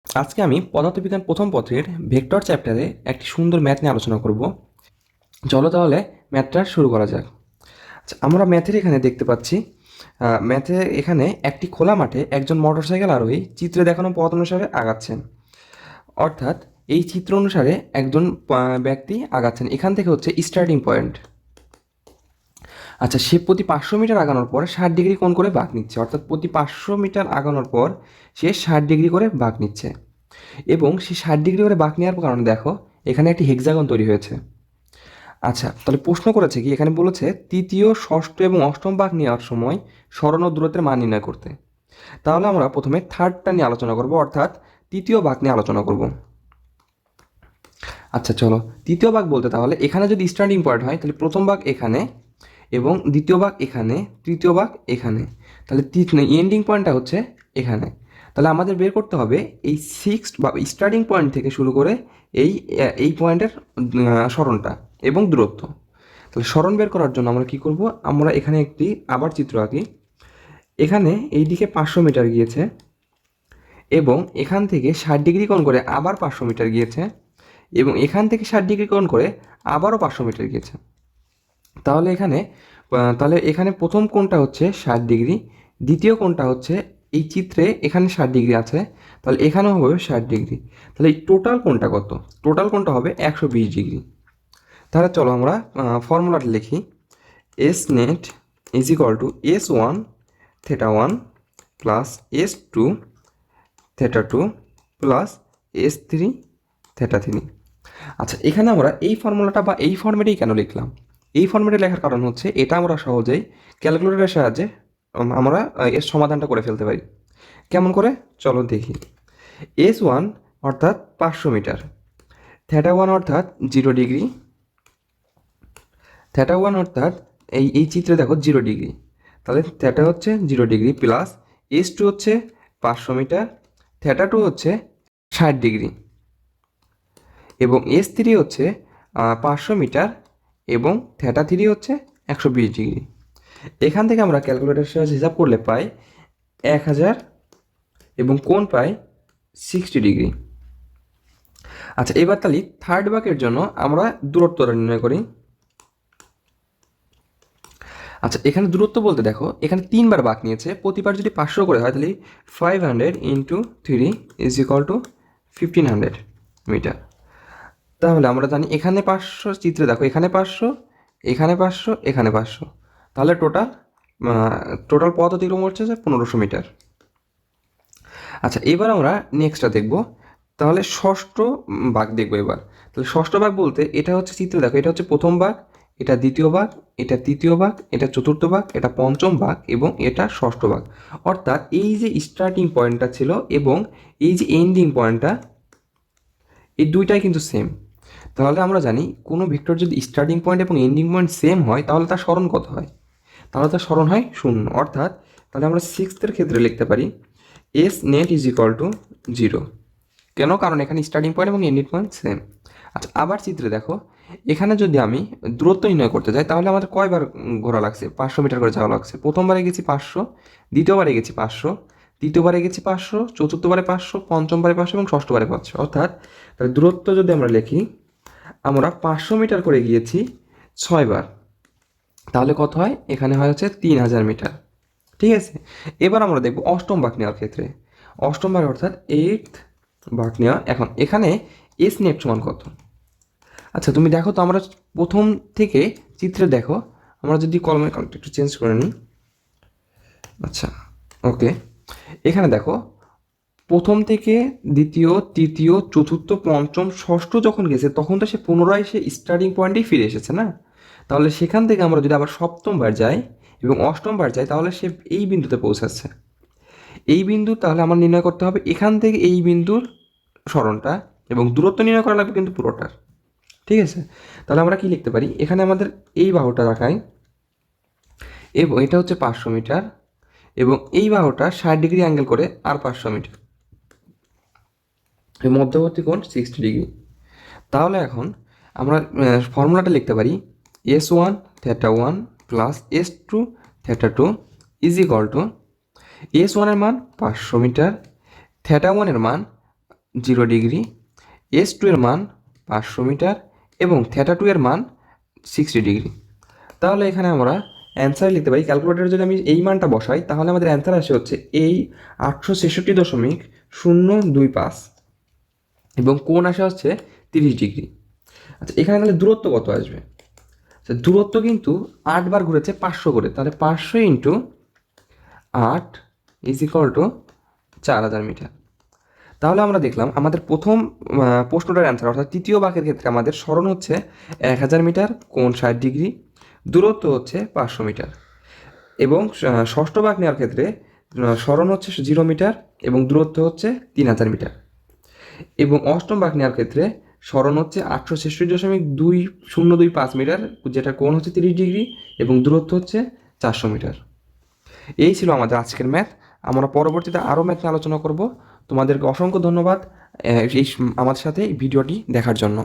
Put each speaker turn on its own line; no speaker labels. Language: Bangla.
আজকে আমি পদার্থবিজ্ঞান প্রথম পত্রের ভেক্টর চ্যাপ্টারে একটি সুন্দর ম্যাথ নিয়ে আলোচনা করব। চলো তাহলে ম্যাথটা শুরু করা যাক। আচ্ছা, আমরা ম্যাথের এখানে দেখতে পাচ্ছি ম্যাথে এখানে একটি খোলা মাঠে একজন মোটরসাইকেল আরোহী চিত্রে দেখানো পথ অনুসারে আগাচ্ছেন। অর্থাৎ এই চিত্র অনুসারে একজন ব্যক্তি আগাচ্ছেন। এখান থেকে হচ্ছে স্টার্টিং পয়েন্ট। আচ্ছা, সে প্রতি 500 মিটার আগানোর পর 60 ডিগ্রি কোণ করে বাঁক নিচ্ছে। অর্থাৎ প্রতি 500 মিটার আগানোর পর সে 60 ডিগ্রি করে বাঁক নিচ্ছে এবং সে 60 ডিগ্রি করে বাঁক নেওয়ার কারণে দেখো এখানে একটি হেক্সাগন তৈরি হয়েছে। আচ্ছা, তাহলে প্রশ্ন করেছে কি, এখানে বলেছে তৃতীয়, ষষ্ঠ এবং অষ্টম বাঁক নেওয়ার সময় সরণ ও দূরত্বের মান নির্ণয় করতে। তাহলে আমরা প্রথমে থার্ডটা নিয়ে আলোচনা করব, অর্থাৎ তৃতীয় বাঁক নিয়ে আলোচনা করব। আচ্ছা চলো, তৃতীয় বাঁক বলতে তাহলে এখানে যদি স্টার্টিং পয়েন্ট হয় তাহলে প্রথম বাঁক এখানে এবং দ্বিতীয় বাঁক এখানে, তৃতীয় বাঁক এখানে, তাহলে এন্ডিং পয়েন্টটা হচ্ছে এখানে। তাহলে আমাদের বের করতে হবে এই সিক্সড বা স্টার্টিং পয়েন্ট থেকে শুরু করে এই পয়েন্টের সরণটা এবং দূরত্ব। তাহলে সরণ বের করার জন্য আমরা কি করব, আমরা এখানে একটি আবার চিত্র আঁকি। এখানে এই দিকে 500 মিটার গিয়েছে এবং এখান থেকে 60 ডিগ্রি কোণ করে আবার 500 মিটার গিয়েছে এবং এখান থেকে 60 ডিগ্রি কোণ করে আবারও 500 মিটার গিয়েছে। তাহলে এখানে প্রথম কোণটা হচ্ছে 60 ডিগ্রি, দ্বিতীয় কোণটা হচ্ছে এই চিত্রে এখানে 60 ডিগ্রি আছে, তাহলে এখানেও হবে 60 ডিগ্রি। তাহলে এই টোটাল কোণটা কত? টোটাল কোণটা হবে 120 ডিগ্রি। তাহলে চলো আমরা ফর্মুলাটা লিখি। S net is equal to S1 θ1 plus S2 θ2 plus S3 θ3। আচ্ছা, এখানে আমরা এই ফর্মুলাটা বা এই ফর্মেটেই কেন লিখলাম? এই ফর্মেটে লেখার কারণ হচ্ছে এটা আমরা সহজেই ক্যালকুলেটরের সাহায্যে আমরা এর সমাধানটা করে ফেলতে পারি। কেমন করে? চলো দেখি। S1 অর্থাৎ 500 মিটার, θ1 অর্থাৎ 0 ডিগ্রি, θ1 অর্থাৎ এই চিত্রে দেখো 0 ডিগ্রি, তাহলে θ হচ্ছে 0 ডিগ্রি প্লাস S2 হচ্ছে 500 মিটার, θ2 হচ্ছে 60 ডিগ্রি এবং S3 হচ্ছে 500 মিটার এবং θ3 হচ্ছে 120 ডিগ্রি। এখান থেকে আমরা ক্যালকুলেটরের সাহায্যে হিসাব করলে পাই 1000 এবং কোণ পাই 60 ডিগ্রি। আচ্ছা, এবার তাহলে থার্ড বাঁকের জন্য আমরা দূরত্বটা নির্ণয় করি। আচ্ছা, এখানে দূরত্ব বলতে দেখো এখানে 3বার বাঁক নিয়েছে, প্রতিবার যদি 500 করে হয় তাহলে 500 into 3 is equal to 1500 metre. তাহলে আমরা জানি এখানে 500, চিত্রে দেখো এখানে 500, এখানে 500, এখানে 500, তাহলে টোটাল পথ অতিক্রম হচ্ছে 1500 মিটার। আচ্ছা, এবার আমরা নেক্সটটা দেখব। তাহলে ষষ্ঠ বাঁক দেখবো এবার। তাহলে ষষ্ঠ বাঁক বলতে এটা হচ্ছে চিত্রে দেখো এটা হচ্ছে প্রথম বাঁক, এটা দ্বিতীয় বাঁক, এটা তৃতীয় বাঁক, এটা চতুর্থ বাঁক, এটা পঞ্চম বাঁক এবং এটা ষষ্ঠ বাঁক। অর্থাৎ এই যে স্টার্টিং পয়েন্টটা ছিল এবং এই যে এন্ডিং পয়েন্টটা, এই দুইটাই কিন্তু সেম। তাহলে আমরা জানি কোনো ভেক্টর যদি স্টার্টিং পয়েন্ট এবং এন্ডিং পয়েন্ট সেম হয় তাহলে তার সরণ কত হয়? তাহলে তার সরণ হয় 0। অর্থাৎ তাহলে আমরা সিক্সথের ক্ষেত্রে লিখতে পারি S net is equal two 0। কেন? কারণ এখানে স্টার্টিং পয়েন্ট এবং এন্ডিং পয়েন্ট সেম। আচ্ছা, আবার চিত্রে দেখো এখানে যদি আমি দূরত্ব নির্ণয় করতে যাই তাহলে আমাদের কয়বার ঘোরা লাগছে? 500 মিটার করে যাওয়া লাগছে। প্রথমবারে গেছি 500, দ্বিতীয়বারে গেছি 500, তৃতীয়বারে গেছি 500, চতুর্থবারে 500, পঞ্চমবারে 500 এবং ষষ্ঠবারে 500। অর্থাৎ তাহলে দূরত্ব যদি আমরা লিখি, আমরা 500 মিটার করে গিয়েছি 6বার, তাহলে কত হয়? এখানে হয় হচ্ছে 3000 মিটার। ঠিক আছে, এবার আমরা দেখব অষ্টম বাঁক নেওয়ার ক্ষেত্রে। অষ্টম বাঁক অর্থাৎ এইথ বাঁক নেওয়া। এখন এখানে এস নেট সমান কত? আচ্ছা, তুমি দেখো তো, আমরা প্রথম থেকে চিত্রে দেখো, আমরা যদি কলমের কালারটা একটু চেঞ্জ করে নিই। আচ্ছা, ওকে, এখানে দেখো প্রথম থেকে দ্বিতীয়, তৃতীয়, চতুর্থ, পঞ্চম, ষষ্ঠ যখন গেছে তখন তো সে পুনরায় সে স্টার্টিং পয়েন্টেই ফিরে এসেছে না? তাহলে সেখান থেকে আমরা যদি আবার সপ্তমবার যাই এবং অষ্টমবার যাই তাহলে সে এই বিন্দুতে পৌঁছাচ্ছে। এই বিন্দু তাহলে আমার নির্ণয় করতে হবে এখান থেকে এই বিন্দুর সরণটা এবং দূরত্ব নির্ণয় করা লাগবে কিন্তু পুরোটার। ঠিক আছে, তাহলে আমরা কি লিখতে পারি? এখানে আমাদের এই বাহুটা রাখাই এবং এটা হচ্ছে 500 মিটার এবং এই বাহুটা 60 ডিগ্রি অ্যাঙ্গেল করে আর 500 মিটার, এই মধ্যবর্তী কোণ 60 ডিগ্রি। তাহলে এখন আমরা ফর্মুলাটা লিখতে পারি S1 θ1 plus S2 θ2 is equal to S1 এর মান 500 মিটার, θ1 এর মান 0 ডিগ্রি, S2 এর মান 500 মিটার এবং θ2 এর মান 60 ডিগ্রি। তাহলে এখানে আমরা অ্যান্সার লিখতে পারি, ক্যালকুলেটরে যদি আমি এই মানটা বসাই তাহলে আমাদের অ্যান্সার আসে হচ্ছে এই 866.025 এবং কোণ আসে হচ্ছে 30 ডিগ্রি। আচ্ছা, এখানে তাহলে দূরত্ব কত আসবে? আচ্ছা, দূরত্ব কিন্তু 8 বার ঘুরেছে 500 করে, তাহলে 500 into 8 is equal to 4000 metre. তাহলে আমরা দেখলাম আমাদের প্রথম প্রশ্নটার অ্যান্সার অর্থাৎ তৃতীয় বাঁকের ক্ষেত্রে আমাদের সরণ হচ্ছে 1000 মিটার, কোণ 60 ডিগ্রি, দূরত্ব হচ্ছে 500 মিটার। এবং ষষ্ঠ বাঁক নেওয়ার ক্ষেত্রে সরণ হচ্ছে 0 মিটার এবং দূরত্ব হচ্ছে 3000 মিটার। এবং অষ্টম বাঁক নেওয়ার ক্ষেত্রে সরণ হচ্ছে 866.2025 মিটার, যেটা কোণ হচ্ছে 30 ডিগ্রি এবং দূরত্ব হচ্ছে 400 মিটার। এই ছিল আমাদের আজকের ম্যাথ। আমরা পরবর্তীতে আরও ম্যাথ নিয়ে আলোচনা করব। তোমাদেরকে অসংখ্য ধন্যবাদ আমাদের সাথে এই ভিডিওটি দেখার জন্য।